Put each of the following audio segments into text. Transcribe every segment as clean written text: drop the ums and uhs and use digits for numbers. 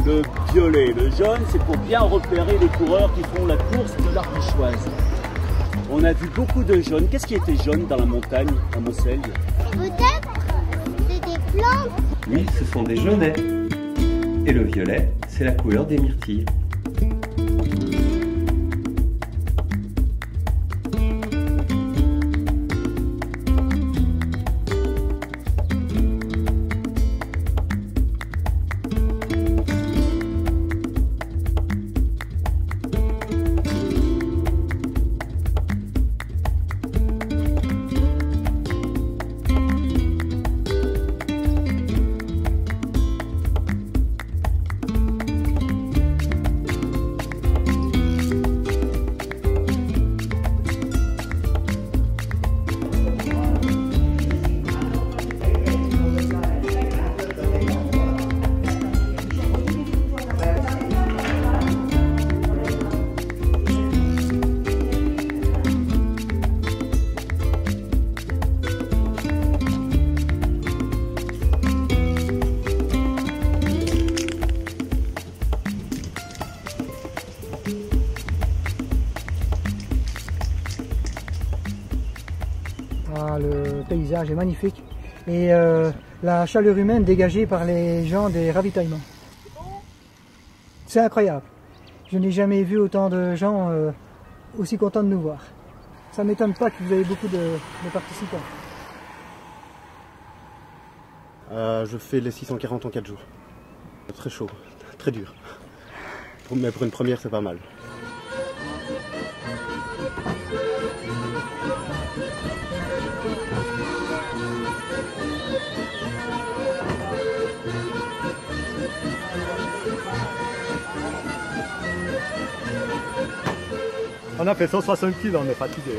le violet. Le jaune, c'est pour bien repérer les coureurs qui font la course de l'Ardéchoise. On a vu beaucoup de jaunes. Qu'est-ce qui était jaune dans la montagne, à Mossel? Peut-être c'est des plantes. Oui, ce sont des jaunets. Et le violet, c'est la couleur des myrtilles. Ah, le paysage est magnifique et la chaleur humaine dégagée par les gens des ravitaillements. C'est incroyable. Je n'ai jamais vu autant de gens aussi contents de nous voir. Ça ne m'étonne pas que vous avez beaucoup de participants. Je fais les 640 en 4 jours. Très chaud, très dur. Mais pour une première, c'est pas mal. On a fait 160 kg, on est fatigué.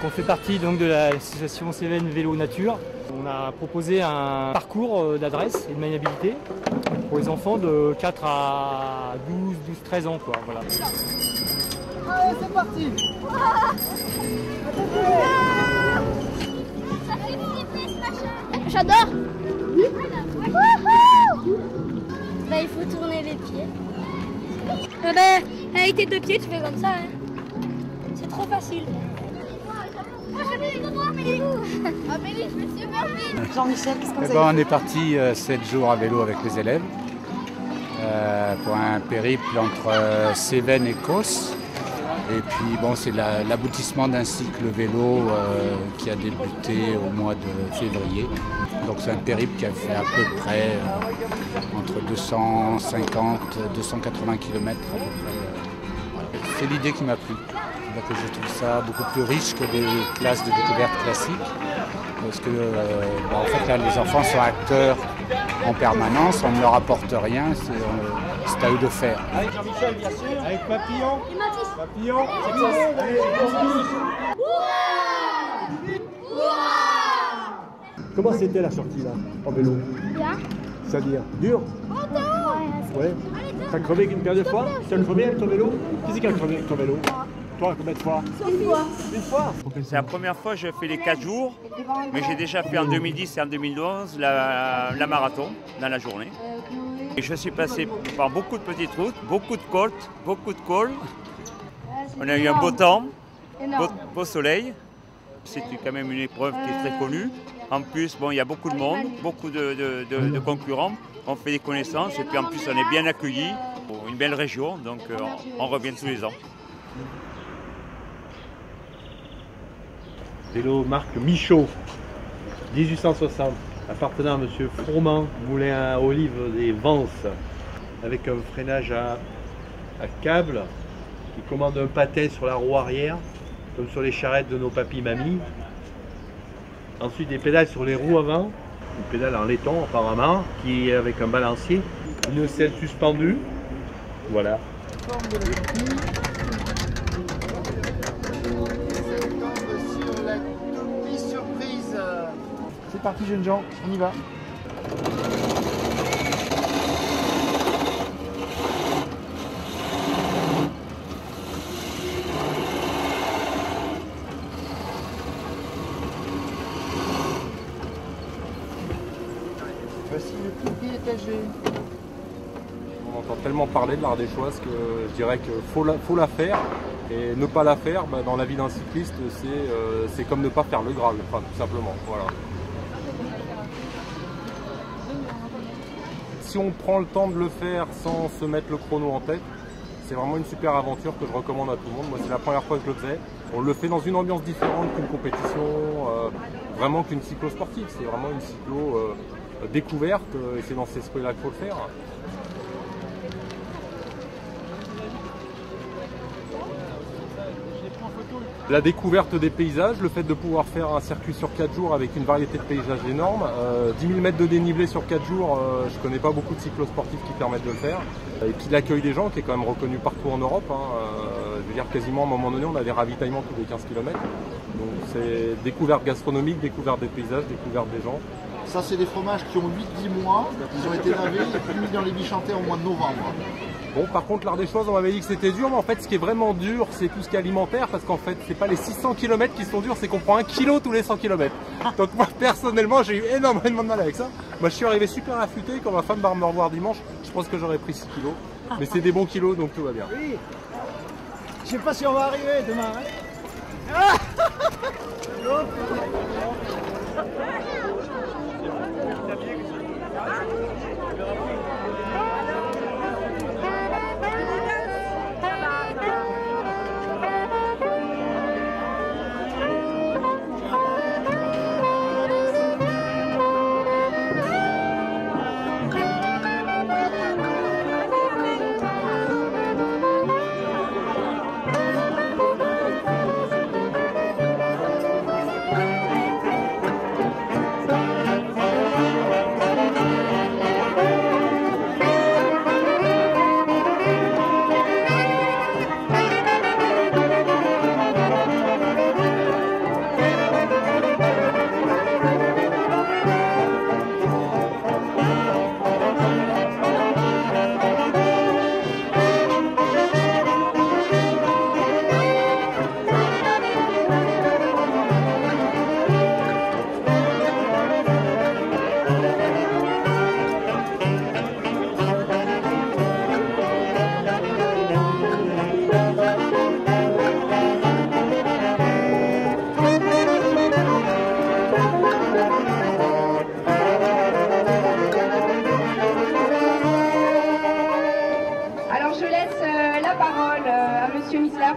On fait partie donc de l'association Cévennes Vélo Nature. On a proposé un parcours d'adresse et de maniabilité pour les enfants de 4 à 12-13 ans. Quoi, voilà. Allez, c'est parti. J'adore. Bah, il faut tourner les pieds. Avec tes deux pieds, tu fais comme ça. Hein. C'est trop facile. Jean-Michel, qu'est-ce qu'on On est parti 7 jours à vélo avec les élèves pour un périple entre Cévennes et Causse. Et puis bon, c'est l'aboutissement d'un cycle vélo qui a débuté au mois de février. Donc c'est un périple qui a fait à peu près entre 250 et 280 km à peu près. C'est l'idée qui m'a plu. Donc je trouve ça beaucoup plus riche que des classes de découverte classiques. Parce que en fait là, les enfants sont acteurs en permanence, on ne leur apporte rien, c'est à eux de faire. Avec Jean-Michel, bien sûr. Avec Papillon. Papillon. Comment c'était la sortie là, en vélo? Bien. C'est-à-dire dur? Ouais. T'as crevé une paire de fois? Tu as crevé avec ton vélo? Qui c'est qui a crevé avec ton vélo? Toi, combien de fois? Une fois. Une fois? C'est la première fois que je fais les 4 jours, mais j'ai déjà fait en 2010 et en 2011 la marathon dans la journée. Et je suis passé par beaucoup de petites routes, beaucoup de cols. On a eu un beau temps, beau soleil. C'est quand même une épreuve qui est très connue. En plus, bon, il y a beaucoup de monde, beaucoup de concurrents. On fait des connaissances et puis en plus on est bien accueillis. Une belle région, donc on revient tous les ans. Vélo marque Michaud, 1860, appartenant à M. Froment, moulin à olive des Vences, avec un freinage à câble qui commande un patin sur la roue arrière, comme sur les charrettes de nos papis-mamies. Ensuite des pédales sur les roues avant, une pédale en laiton apparemment, qui est avec un balancier, une selle suspendue, voilà. C'est parti jeunes gens, on y va. Voici le croupier étagé. On entend tellement parler de l'Ardéchoise que je dirais qu'il faut la faire. Et ne pas la faire, bah, dans la vie d'un cycliste, c'est comme ne pas faire le Graal, enfin, tout simplement. Voilà. Si on prend le temps de le faire sans se mettre le chrono en tête, c'est vraiment une super aventure que je recommande à tout le monde. Moi, c'est la première fois que je le faisais. On le fait dans une ambiance différente qu'une compétition, vraiment qu'une cyclo sportive. C'est vraiment une cyclo découverte et c'est dans cet esprit-là qu'il faut le faire. La découverte des paysages, le fait de pouvoir faire un circuit sur 4 jours avec une variété de paysages énorme, 10 000 mètres de dénivelé sur 4 jours, je ne connais pas beaucoup de cyclosportifs qui permettent de le faire. Et puis l'accueil des gens qui est quand même reconnu partout en Europe. Je veux dire quasiment à un moment donné on a des ravitaillements tous les 15 km. Donc c'est découverte gastronomique, découverte des paysages, découverte des gens. Ça c'est des fromages qui ont 8-10 mois, ils ont été lavés et puis mis dans les bichantés au mois de novembre. Bon, par contre, l'Ardéchoise, on m'avait dit que c'était dur, mais en fait, ce qui est vraiment dur, c'est tout ce qui est alimentaire, parce qu'en fait, c'est pas les 600 km qui sont durs, c'est qu'on prend 1 kilo tous les 100 km. Donc moi, personnellement, j'ai eu énormément de mal avec ça. Moi, je suis arrivé super affûté, quand ma femme va me revoir dimanche, je pense que j'aurais pris 6 kilos. Mais c'est des bons kilos, donc tout va bien. Oui. Je sais pas si on va arriver demain. Hein.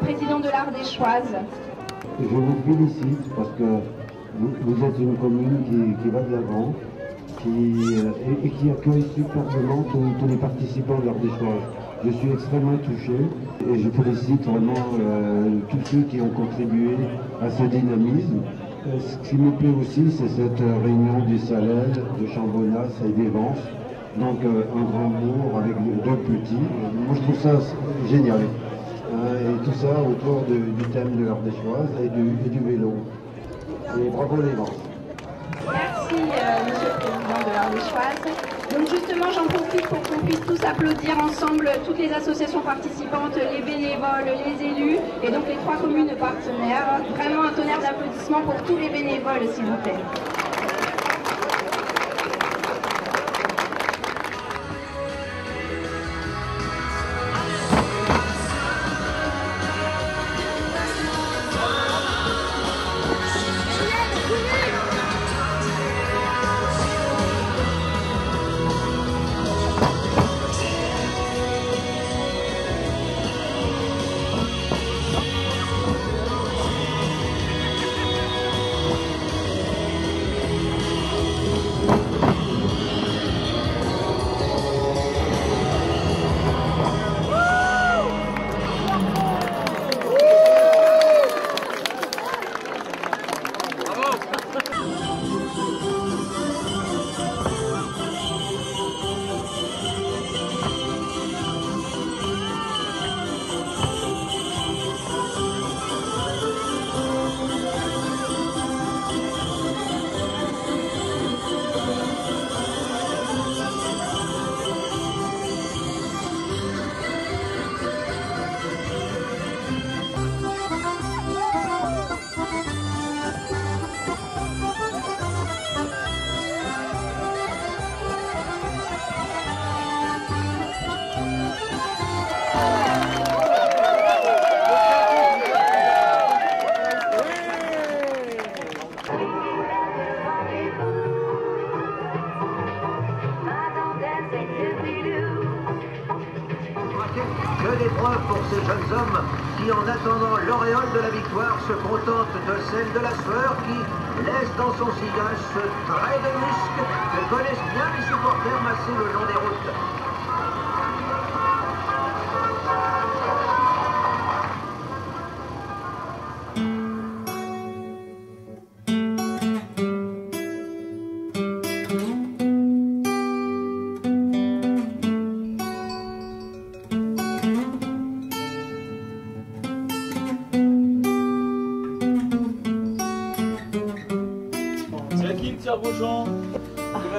Président de l'Ardéchoise. Je vous félicite parce que vous êtes une commune qui va de l'avant et qui accueille superbement tous les participants de l'Ardéchoise. Je suis extrêmement touché et je félicite vraiment tous ceux qui ont contribué à ce dynamisme. Ce qui me plaît aussi, c'est cette réunion du Salel, de Chambonnas et d'Evance. Donc un grand bourg avec deux petits. Moi je trouve ça génial. Et tout ça autour du thème de l'Ardéchoise et du vélo. Et bravo les gens. Merci Monsieur le Président de l'Ardéchoise. Donc justement j'en profite pour qu'on puisse tous applaudir ensemble toutes les associations participantes, les bénévoles, les élus et donc les 3 communes partenaires. Vraiment un tonnerre d'applaudissements pour tous les bénévoles s'il vous plaît. épreuve pour ces jeunes hommes qui, en attendant l'auréole de la victoire, se contentent de celle de la sueur qui laisse dans son sillage ce trait de musc que connaissent bien les supporters massés le long des routes.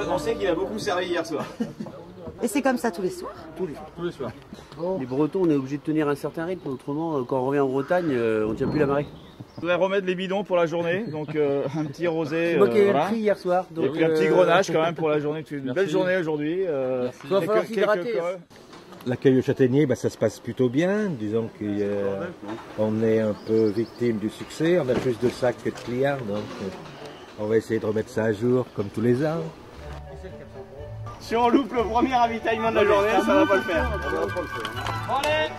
On sait qu'il a beaucoup servi hier soir. Et c'est comme ça tous les soirs? Tous les soirs. Bon. Les Bretons, on est obligé de tenir un certain rythme, autrement, quand on revient en Bretagne, on ne tient plus la marée. Je voudrais remettre les bidons pour la journée, donc un petit rosé. C'est moi qui ai le prix hier soir. Donc, et puis un petit grenage quand même pour la journée. C'est une belle journée aujourd'hui. Il va falloir s'hydrater. L'accueil au Châtaignier, ça se passe plutôt bien. Disons qu'on est un peu victime du succès. On a plus de sacs que de clients, donc on va essayer de remettre ça à jour comme tous les ans. Si on loupe le premier ravitaillement de la journée, ça va pas le faire. Bon, allez,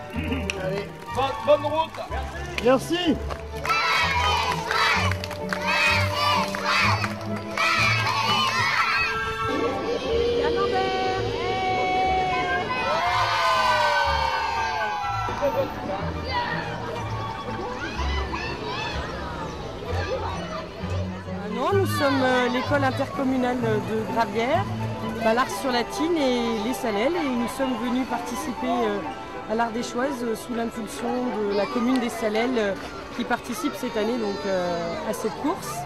bonne route. Merci. Non, nous sommes l'école intercommunale de Gravières, Ballars-sur-Latine et les Salelles, et nous sommes venus participer à l'Ardéchoise sous l'impulsion de la commune des Salelles qui participe cette année donc, à cette course.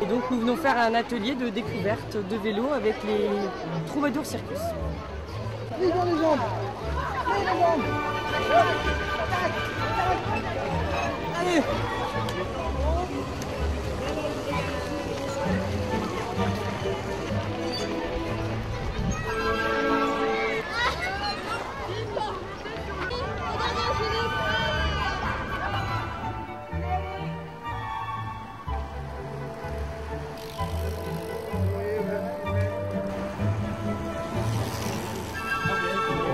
Et donc nous venons faire un atelier de découverte de vélo avec les Troubadours Circus. Allez.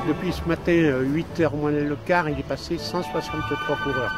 Depuis ce matin, 8h moins le quart, il est passé 163 coureurs.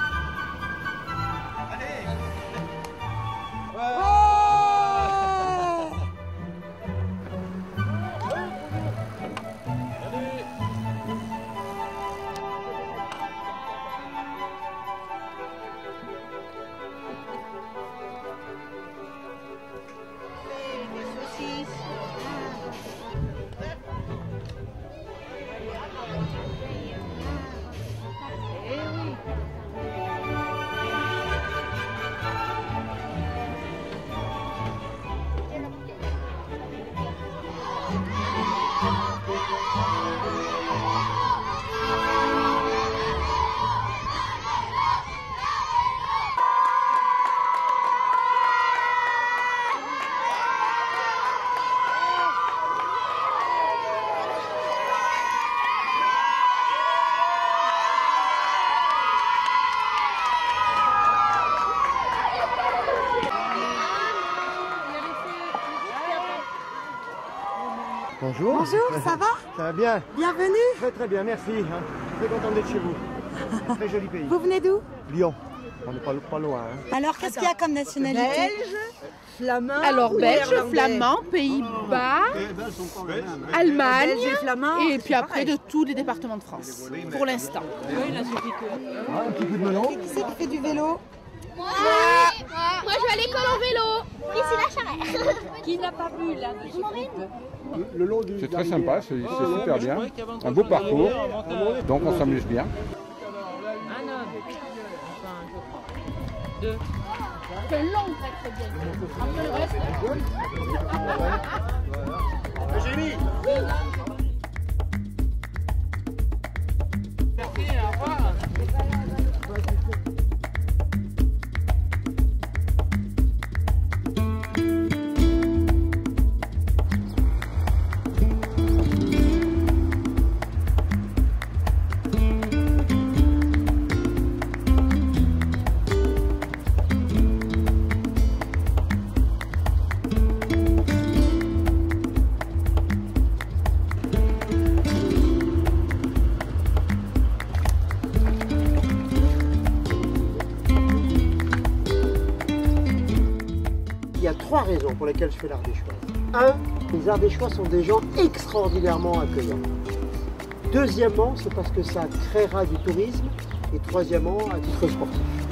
Bonjour. Bonjour, ça va? Ça va bien. Bienvenue. Très très bien, merci. Très content d'être chez vous. Très joli pays. Vous venez d'où? Lyon. On n'est pas loin. Alors, qu'est-ce qu'il y a comme nationalité? Belge, flamand. Alors, belge, flamand, Pays-Bas, Allemagne, et puis après de tous les départements de France, pour l'instant. Un petit coup de melon. Qui c'est qui fait du vélo? Moi je vais à l'école en vélo. Ici la Charrette. Qui n'a pas vu là? C'est très sympa, c'est super bien. Un beau parcours, donc on s'amuse bien. Un homme, enfin je crois. Deux. C'est long, très bien. Après le reste. J'ai mis. Merci, au revoir. y a 3 raisons pour lesquelles je fais l'Ardéchoise. 1, les Ardéchois sont des gens extraordinairement accueillants. Deuxièmement, c'est parce que ça créera du tourisme. Et troisièmement, à titre sportif.